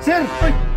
Sir,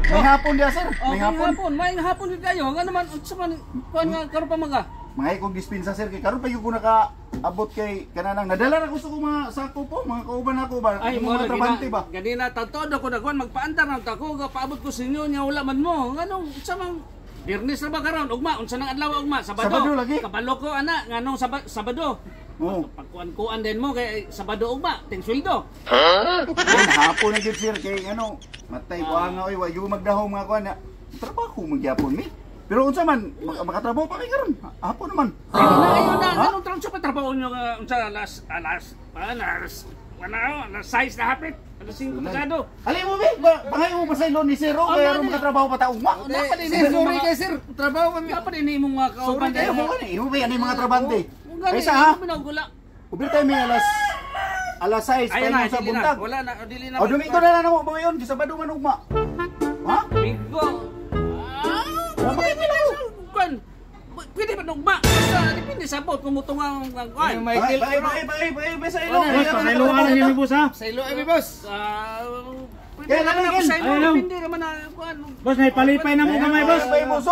may hapon dia sir. May hapon. May hapon din kayo. Nga naman, sa man, kuhan nga, karoon pa mga. Mga ikong dispensa sir, kay karon pa yung ko naka-abot kay kananang. Nadala na gusto ko mga sako po, mga kauban ako ba? Ay, mga trabante ba? Ganina, tagtod ako na kuhan, magpaantar na ako, paabot ko sa inyo, niya wala man mo. Nganong, sa mang, Birnis na ba karon? Ugma, unsa nang adlaw ugma? Sabado. Sabado lagi. Kabalo ko ana, nganong Sabado. Oo. Pagkuan-kuan din mo kay Sabado ugma, ting sweldo. Ay, hapon na gid sir kay ano, matay ko nga oy, wa yung magdahom nga kuan. Trabaho magyapon mi. Pero unsa man makatrabaho pa kay karon? Hapon naman. Ayun na, anong transyo pa trabaho nyo unsa alas 6 na hapit. Alas 5 pasado. Ali mo bi, bangay mo pasaylo ni sir o kay aron makatrabaho pa ta ugma. Dapat ini sorry kay sir, trabaho kami. Dapat ini imong mga kauban Sorry kayo mo ani, imo ba ani mga trabante? Ay sa ha? Minagula. Ubir tayo may alas 6 Ayun tayo na, sa buntag. wala na, dili na. O Domingo na lang mo yon, Sabado man ugma. Ha? Domingo. Bakit nila? Kuan. Pwede ba ugma? Basta depende sa bot kung mutong ang kuan. Bye sa ilo. Boss, pakailuan na niyo boss ha. Sa ilo ay boss. Pwede Kaya naman naman, ako sa ilo, ayun. depende naman na kuan. Boss, may palipay na mo gamay boss. Bay mo so.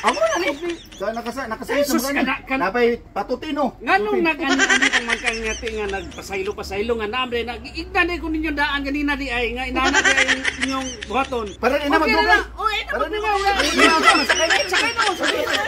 Ako na ni. Nakasayos Sus, na kana- napay patutino. Nganong nag-ani kang magkangati nga nagpasaylo nga namre nag-ignan ko ninyo daan ganina di ay nga inana di ay inyong buhaton. Para ina magdugay. Oh, ito Para na ina. Sakay na. Sakay na.